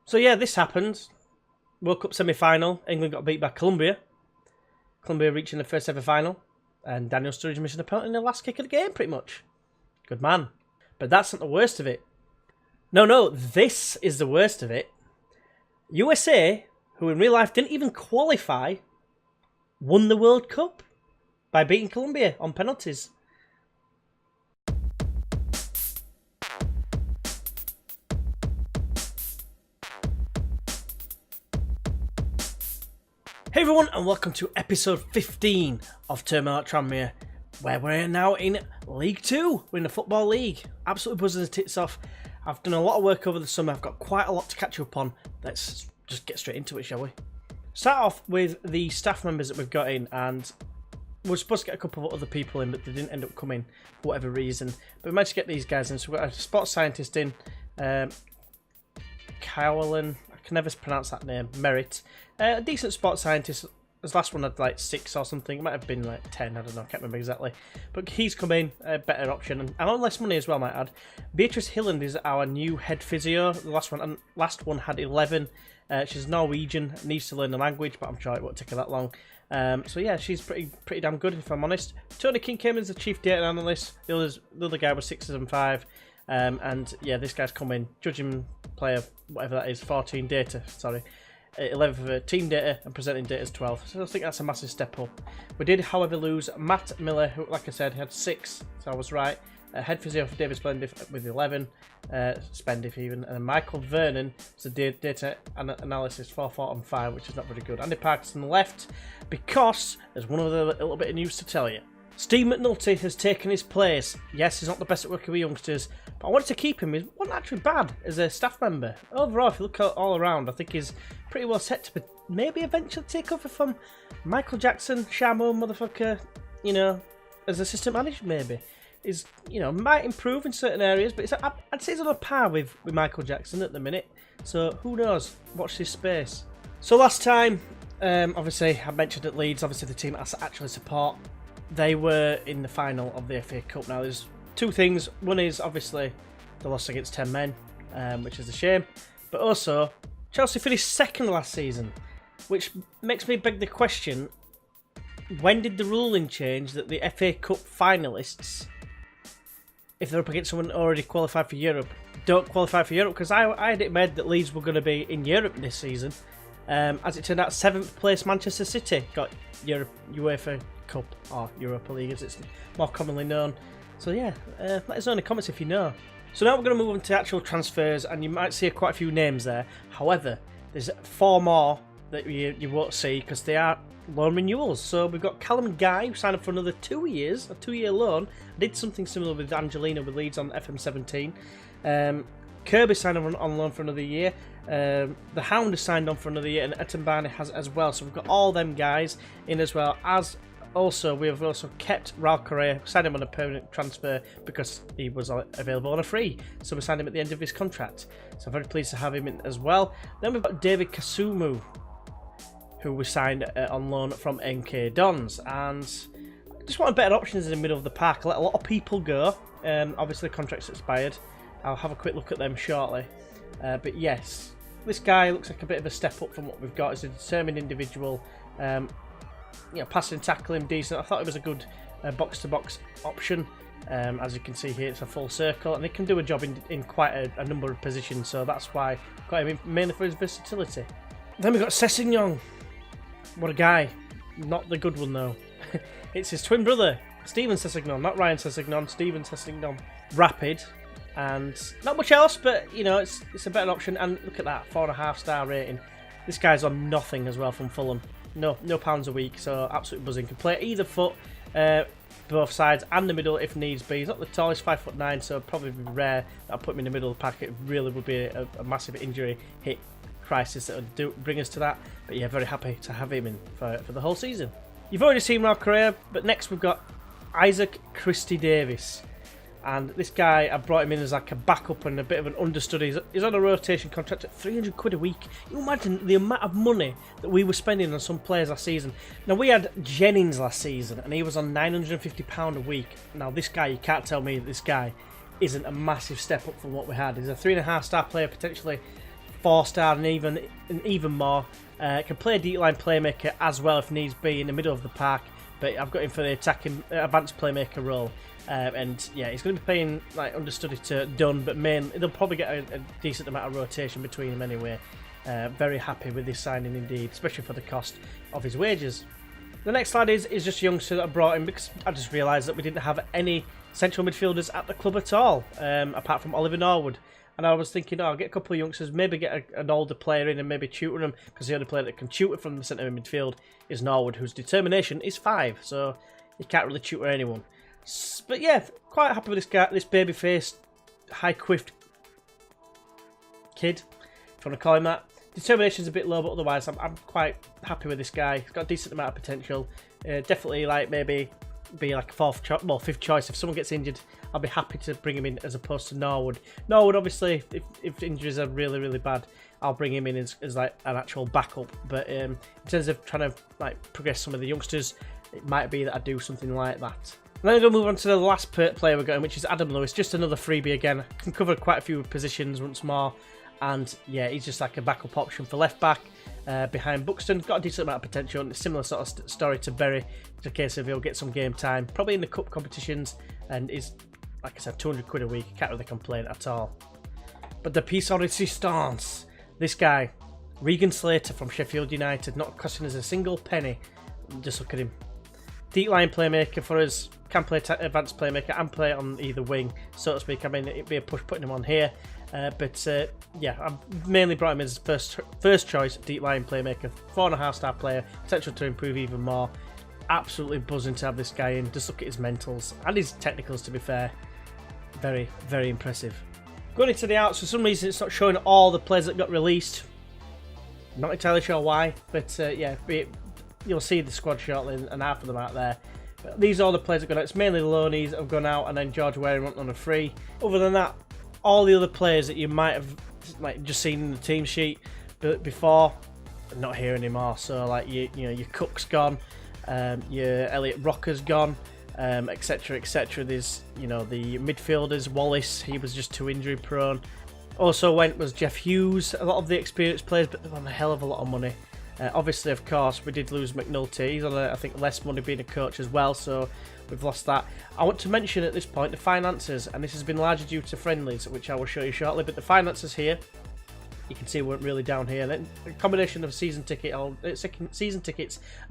So yeah, this happened. World Cup semi-final. England got beat by Colombia. Colombia reaching the first ever final. And Daniel Sturridge missing a penalty in the last kick of the game, pretty much. Good man. But that's not the worst of it. No, this is the worst of it. USA, who in real life didn't even qualify, won the World Cup by beating Colombia on penalties. Hey everyone, and welcome to episode 15 of Turmoil at Tranmere, where we're now in League 2. We're in the Football League. Absolutely buzzing the tits off. I've done a lot of work over the summer. I've got quite a lot to catch up on. Let's just get straight into it, shall we? Start off with the staff members that we've got in, and we're supposed to get a couple of other people in, but they didn't end up coming for whatever reason. But we managed to get these guys in. So we've got a sports scientist in, Cowlin, I can never pronounce that name, Merritt. A decent sports scientist. His last one had like 6 or something. It might have been like 10, I don't know, I can't remember exactly. But he's come in, a better option, and on less money as well, might add. Beatrice Hilland is our new head physio. The last one had 11. She's Norwegian, needs to learn the language, but I'm sure it won't take her that long. So yeah, she's pretty damn good, if I'm honest. Tony King came in as the chief data analyst. The other guy was 6 and 5. And yeah, this guy's come in, judging player, whatever that is, 14 data, sorry. 11 for team data and presenting data as 12. So I think that's a massive step up. We did, however, lose Matt Miller, who, like I said, had 6, so I was right. Head physio for David Spendiff with 11, Spendiff even, and Michael Vernon was the data analysis 4, 4 and 5, which is not very good. Andy Parkinson left because there's one other little bit of news to tell you. Steve McNulty has taken his place. Yes, he's not the best at working with youngsters, but I wanted to keep him. He wasn't actually bad as a staff member. Overall, if you look all around, I think he's pretty well set to maybe eventually take over from Michael Jackson, Shamo motherfucker, as assistant manager maybe. He's, might improve in certain areas, but I'd say he's on a par with Michael Jackson at the minute. So who knows? Watch this space. So last time, obviously, I mentioned at Leeds, obviously the team has to actually support. They were in the final of the FA Cup. Now, there's 2 things. One is, obviously, the loss against 10 men, which is a shame. But also, Chelsea finished second last season, which makes me beg the question, when did the ruling change that the FA Cup finalists, if they're up against someone already qualified for Europe, don't qualify for Europe? Because I had it made that Leeds were going to be in Europe this season. As it turned out, 7th place Manchester City got UEFA Cup, or Europa League as it's more commonly known. So yeah, let us know in the comments if you know. So now we're going to move on to actual transfers, and you might see quite a few names there. However, there's 4 more that you won't see because they are loan renewals. So we've got Callum Guy, who signed up for another 2 years, a 2-year loan. I did something similar with Angelina with Leeds on FM18. Kirby signed on loan for another year. The Hound has signed on for another year, and Etenbani has as well. So we've got all them guys in as well. Also, we have also kept Raul Correa, signed him on a permanent transfer because he was available on a free. So we signed him at the end of his contract. So I'm very pleased to have him in as well. Then we've got David Kasumu, who we signed on loan from NK Dons. And I just want better options in the middle of the park. I let a lot of people go. Obviously, the contract's expired. I'll have a quick look at them shortly. But yes, this guy looks like a bit of a step up from what we've got. He's a determined individual. Passing and tackling decent. I thought it was a good box-to-box option. As you can see here, it's a full circle, and he can do a job in quite a number of positions. So that's why I got him in, mainly for his versatility. Then we've got Sessegnon. What a guy. Not the good one, though. It's his twin brother, Steven Sessegnon. Not Ryan Sessegnon, Steven Sessegnon. Rapid. And not much else, but, it's a better option. And look at that, 4.5-star rating. This guy's on nothing as well from Fulham. No pounds a week, so absolutely buzzing. Can play either foot, both sides, and the middle if needs be. He's not the tallest, 5'9", so probably be rare that I'll put him in the middle of the pack. It really would be a massive injury hit crisis that would bring us to that. But yeah, very happy to have him in for the whole season. You've already seen Raul Correa, but next we've got Isaac Christie-Davis. And this guy, I brought him in as like a backup and a bit of an understudy. He's on a rotation contract at £300 a week. You imagine the amount of money that we were spending on some players last season. Now, we had Jennings last season, and he was on £950 a week. Now, this guy, you can't tell me that this guy isn't a massive step up from what we had. He's a 3.5-star player, potentially 4-star and even more. Can play a deep line playmaker as well if needs be in the middle of the park, but I've got him for the attacking advanced playmaker role. And yeah, he's going to be playing like understudy to Dunn, but they'll probably get a decent amount of rotation between them anyway. Very happy with this signing indeed, especially for the cost of his wages. The next slide is just youngster that I brought in because I just realised that we didn't have any central midfielders at the club at all, apart from Oliver Norwood. And I was thinking, I'll get a couple of youngsters, maybe get an older player in and maybe tutor them, because the only player that can tutor from the centre midfield is Norwood, whose determination is 5, so you can't really tutor anyone. But yeah, quite happy with this guy, this baby-faced, high-quiffed kid, if you want to call him that. Determination's a bit low, but otherwise I'm quite happy with this guy. He's got a decent amount of potential. Definitely like maybe be like a fifth choice. If someone gets injured, I'll be happy to bring him in as opposed to Norwood. Norwood, obviously, if injuries are really, really bad, I'll bring him in as like an actual backup. But in terms of trying to like progress some of the youngsters, it might be that I do something like that. And then I'm going to move on to the last player we're going, which is Adam Lewis. Just another freebie again. Can cover quite a few positions once more. And yeah, he's just like a backup option for left back behind Buxton. Got a decent amount of potential, and a similar sort of story to Berry. It's a case of he'll get some game time, probably in the cup competitions, and is, like I said, 200 quid a week. Can't really complain at all. But the piece de resistance, this guy, Regan Slater from Sheffield United, not costing us a single penny. Just look at him. Deep line playmaker for us, can play advanced playmaker and play on either wing, so to speak. I mean, it'd be a push putting him on here. Yeah, I've mainly brought him as first choice deep line playmaker, 4.5-star player, potential to improve even more. Absolutely buzzing to have this guy in. Just look at his mentals and his technicals, to be fair. Very, very impressive. Going into the outs, for some reason it's not showing all the players that got released. Not entirely sure why, but yeah, you'll see the squad shortly and half of them out there. But these are all the players that have gone out. It's mainly the loanies that have gone out, and then George Waring went on a free. Other than that, all the other players that you might have just seen in the team sheet before are not here anymore. So like your Cook's gone, your Elliot Rocker's gone, etc, etc. There's the midfielders, Wallace, he was just too injury prone. Also went was Jeff Hughes. A lot of the experienced players, but they're on a hell of a lot of money. Obviously, of course, we did lose McNulty. He's on, I think, less money being a coach as well, so we've lost that. I want to mention at this point the finances, and this has been largely due to friendlies, which I will show you shortly, but the finances here, you can see weren't really down here. Then a combination of season tickets and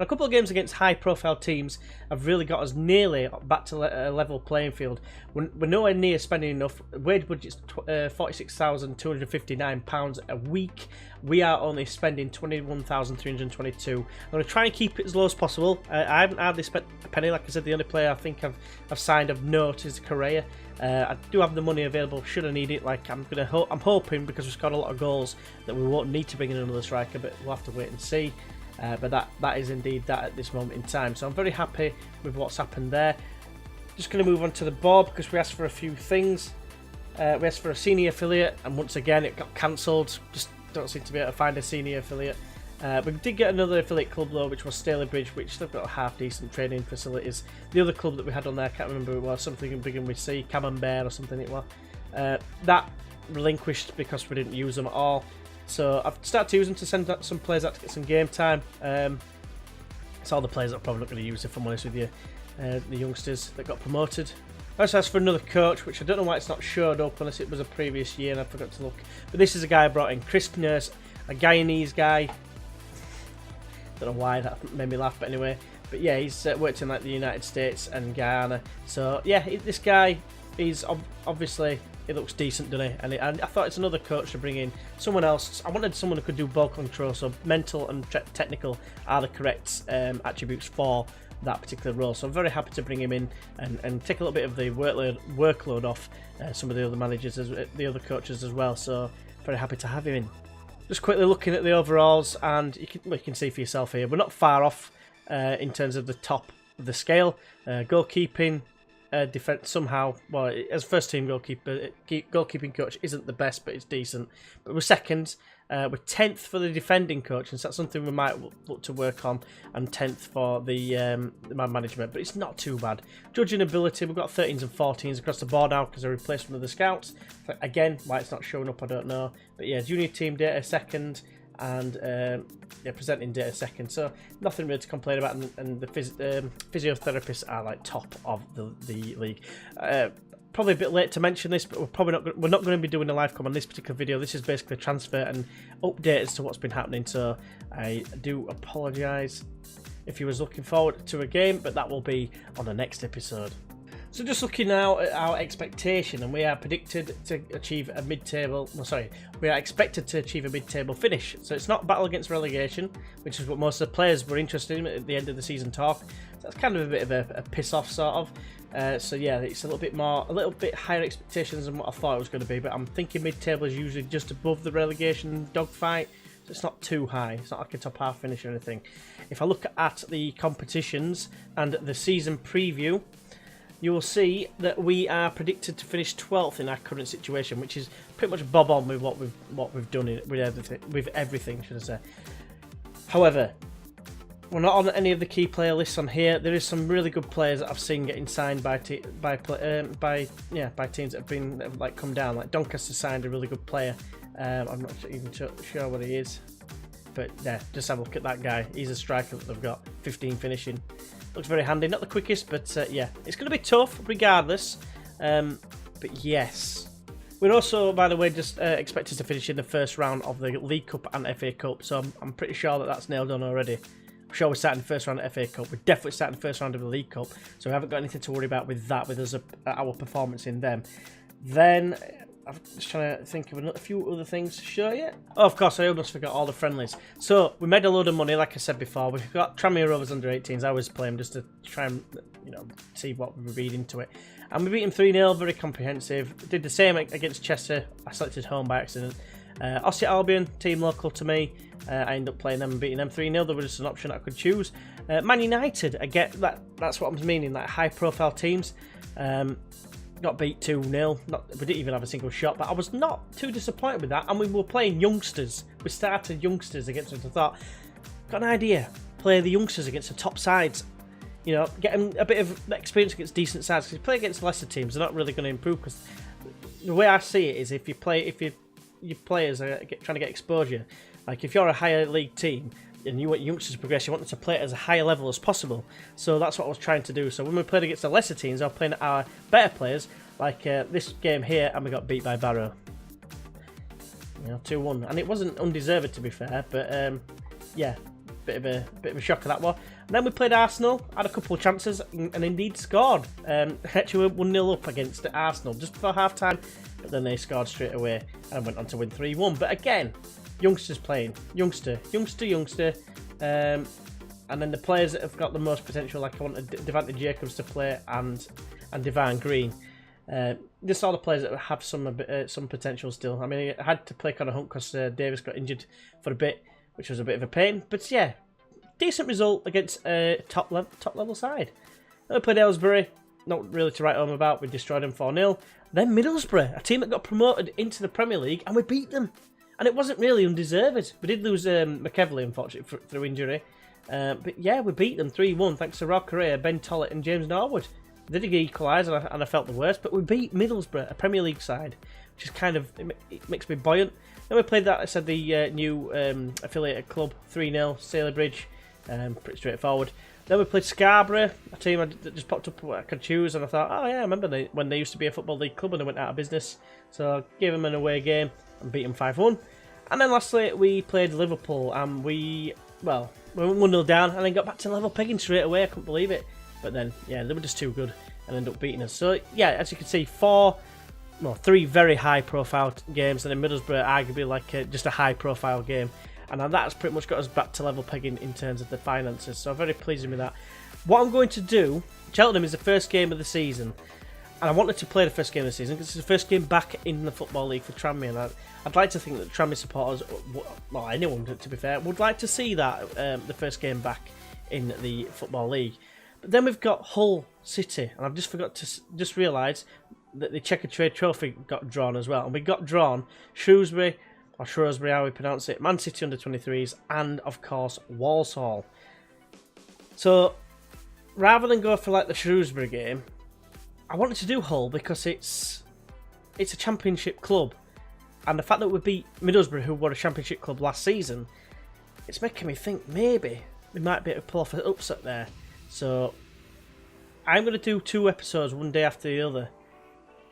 a couple of games against high-profile teams have really got us nearly back to a level playing field. We're nowhere near spending enough. Wage budget's £46,259 a week. We are only spending £21,322. I'm going to try and keep it as low as possible. I haven't hardly spent a penny. Like I said, the only player I think I've signed of note is Correa. I do have the money available should I need it. Like I'm hoping, because we've scored a lot of goals, that we won't need to bring in another striker, but we'll have to wait and see. But that is indeed that at this moment in time. So I'm very happy with what's happened there. Just going to move on to the board because we asked for a few things. We asked for a senior affiliate, and once again it got cancelled. Just don't seem to be able to find a senior affiliate. We did get another affiliate club though, which was Stalybridge, which they've got half decent training facilities. The other club that we had on there, I can't remember who it was, something beginning with C, Camembert or something it was. That relinquished because we didn't use them at all. So I've started to use them to send some players out to get some game time. It's all the players that I'm probably not going to use, if I'm honest with you. The youngsters that got promoted. I also asked for another coach, which I don't know why it's not showed up unless it was a previous year and I forgot to look. But this is a guy I brought in, Chris Nurse, a Guyanese guy. Don't know why that made me laugh, but anyway. But yeah, he's worked in like the United States and Guyana. So yeah, this guy is obviously, he looks decent, doesn't he? And I thought it's another coach to bring in, someone else. I wanted someone who could do ball control, so mental and technical are the correct attributes for that particular role. So I'm very happy to bring him in and take a little bit of the workload off some of the other managers, the other coaches as well. So very happy to have him in. Just quickly looking at the overalls, and you can see for yourself here, we're not far off in terms of the top of the scale. Goalkeeping, defense somehow, well, as first team goalkeeping coach isn't the best, but it's decent. But we're second. We're 10th for the defending coach, and so that's something we might look to work on, and 10th for the man management, but it's not too bad. Judging ability, we've got 13s and 14s across the board now because I replaced one of the scouts. Again, why it's not showing up, I don't know. But yeah, junior team data second, and yeah, presenting data second, so nothing really to complain about, and the physiotherapists are like top of the league. Probably a bit late to mention this, but we're not going to be doing a live com on this particular video. This is basically a transfer and update as to what's been happening, so I do apologise if you was looking forward to a game, but that will be on the next episode. So just looking now at our expectation, and we are predicted to achieve a mid-table, we are expected to achieve a mid-table finish. So it's not battle against relegation, which is what most of the players were interested in at the end of the season talk. So that's kind of a bit of a piss-off sort of. So yeah, it's a little bit higher expectations than what I thought it was going to be, but I'm thinking mid-table is usually just above the relegation dogfight. So it's not too high. It's not like a top half finish or anything. If I look at the competitions and the season preview, you will see that we are predicted to finish 12th in our current situation, which is pretty much bob on with what we've done with everything, should I say. However, we're not on any of the key player lists on here. There is some really good players that I've seen getting signed by teams that have been like come down. Like Doncaster signed a really good player. I'm not even sure what he is, but yeah, just have a look at that guy. He's a striker that they've got 15 finishing. Looks very handy, not the quickest, but yeah, it's going to be tough regardless. But yes, we're also, by the way, just expected to finish in the first round of the League Cup and FA Cup, so I'm pretty sure that that's nailed on already. I'm sure we're starting the first round of FA Cup. We're definitely starting the first round of the League Cup, so we haven't got anything to worry about with that, with us our performance in them. Then I'm just trying to think of a few other things to show you. Oh, of course, I almost forgot all the friendlies. So we made a load of money, like I said before. We've got Tranmere Rovers under 18s. I always play them just to try and see what we read into it. And we beat them 3-0, very comprehensive. Did the same against Chester. I selected home by accident. Ossie Albion, team local to me. I ended up playing them and beating them 3-0. There was just an option I could choose. Man United, again, that's what I'm meaning, like high-profile teams. Got beat 2-0. We didn't even have a single shot, but I was not too disappointed with that. And we were playing youngsters. We started youngsters against us. I thought, got an idea. Play the youngsters against the top sides. You know, get them a bit of experience against decent sides. Because you play against lesser teams, they're not really going to improve. Because the way I see it is, if your players are trying to get exposure, like if you're a higher league team and you want youngsters to progress, you want them to play at as a higher level as possible. So that's what I was trying to do. So when we played against the lesser teams, I was playing our better players, like this game here, and we got beat by Barrow. 2-1, and it wasn't undeserved to be fair, but yeah, bit of a shocker that one. And then we played Arsenal, had a couple of chances, and indeed scored. Actually, we 1-0 up against Arsenal just before half time, but then they scored straight away and went on to win 3-1. But again, youngsters playing, youngster, and then the players that have got the most potential, like I wanted Devante Jacobs to play and Divine Green. Just all the players that have some potential still. I mean, I had to play Connor Hunt because Davis got injured for a bit, which was a bit of a pain. But yeah, decent result against a top level side. Then we played Aylesbury, not really to write home about. We destroyed them 4-0. Then Middlesbrough, a team that got promoted into the Premier League, and we beat them. And it wasn't really undeserved. We did lose McEvely, unfortunately, through injury. But yeah, we beat them 3-1 thanks to Rob Correa, Ben Tollett and James Norwood. They did equalise, and I felt the worst. But we beat Middlesbrough, a Premier League side, which is kind of, it makes me buoyant. Then we played that, I said, the new affiliated club, 3-0, Sailor Bridge. Pretty straightforward. Then we played Scarborough, a team that just popped up what I could choose, and I thought, oh yeah, I remember when they used to be a Football League club and they went out of business. So I gave them an away game and beat them 5-1. And then lastly, we played Liverpool, and we went 1-0 down, and then got back to level pegging straight away. I couldn't believe it. But then, yeah, they were just too good and ended up beating us. So yeah, as you can see, 3 very high-profile games, and then Middlesbrough arguably like just a high-profile game. And that's pretty much got us back to level pegging in terms of the finances. So I'm very pleased with that. What I'm going to do, Cheltenham is the first game of the season. And I wanted to play the first game of the season because it's the first game back in the Football League for Tranmere. And I'd like to think that Tranmere supporters, well, anyone to be fair, would like to see that, the first game back in the Football League. But then we've got Hull City. And I've just realised that the Checker Trade Trophy got drawn as well. And we got drawn Shrewsbury, or Shrewsbury, how we pronounce it, Man City under-23s, and of course Walsall. So rather than go for like the Shrewsbury game, I wanted to do Hull because it's a championship club, and the fact that we beat Middlesbrough, who were a championship club last season, it's making me think maybe we might be able to pull off an upset there. So I'm going to do 2 episodes one day after the other,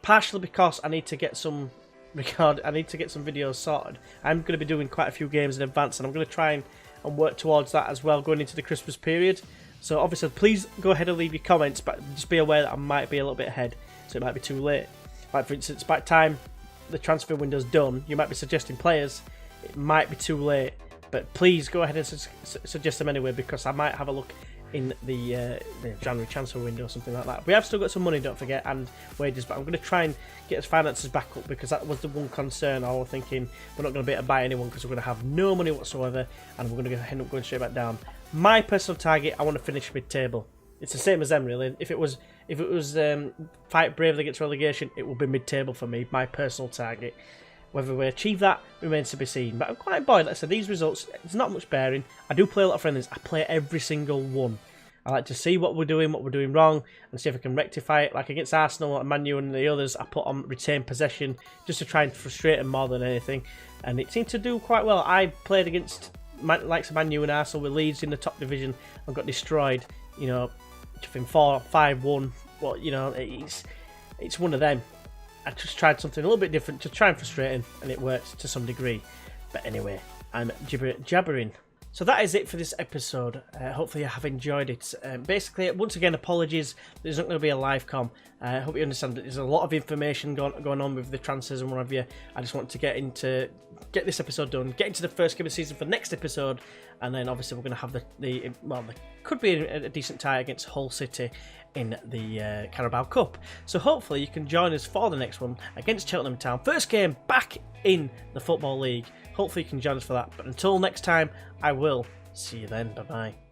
partially because I need to get some videos sorted. I'm going to be doing quite a few games in advance, and I'm going to try and work towards that as well going into the Christmas period. So obviously please go ahead and leave your comments, but just be aware that I might be a little bit ahead, so it might be too late. Like for instance, by the time the transfer window's done, you might be suggesting players, it might be too late, but please go ahead and suggest them anyway, because I might have a look in the January transfer window or something like that. We have still got some money, don't forget, and wages, but I'm going to try and get his finances back up, because that was the one concern. I was thinking we're not going to be able to buy anyone because we're going to have no money whatsoever, and we're going to end up going straight back down. My personal target, I want to finish mid-table. It's the same as them, really. If it was fight bravely against relegation, it would be mid-table for me. My personal target. Whether we achieve that remains to be seen. But I'm quite buoyant. Like I said, these results, it's not much bearing. I do play a lot of friendlies. I play every single one. I like to see what we're doing wrong, and see if I can rectify it. Like against Arsenal and Man U and the others, I put on retain possession just to try and frustrate them more than anything. And it seemed to do quite well. I played against likes of Man U and Arsenal with Leeds in the top division and got destroyed. You know, 4-5-1. Well, you know, it's one of them. I just tried something a little bit different to try and frustrate him, and it worked to some degree. But anyway, I'm jabbering. So that is it for this episode. Hopefully you have enjoyed it. Basically, once again, apologies. There's not going to be a live com. I hope you understand that there's a lot of information going on with the transfers and what have you. I just want to get this episode done, get into the first game of the season for next episode, and then obviously we're going to have there could be a decent tie against Hull City in the Carabao Cup. So hopefully you can join us for the next one against Cheltenham Town. First game back in the Football League. Hopefully you can join us for that. But until next time, I will see you then. Bye-bye.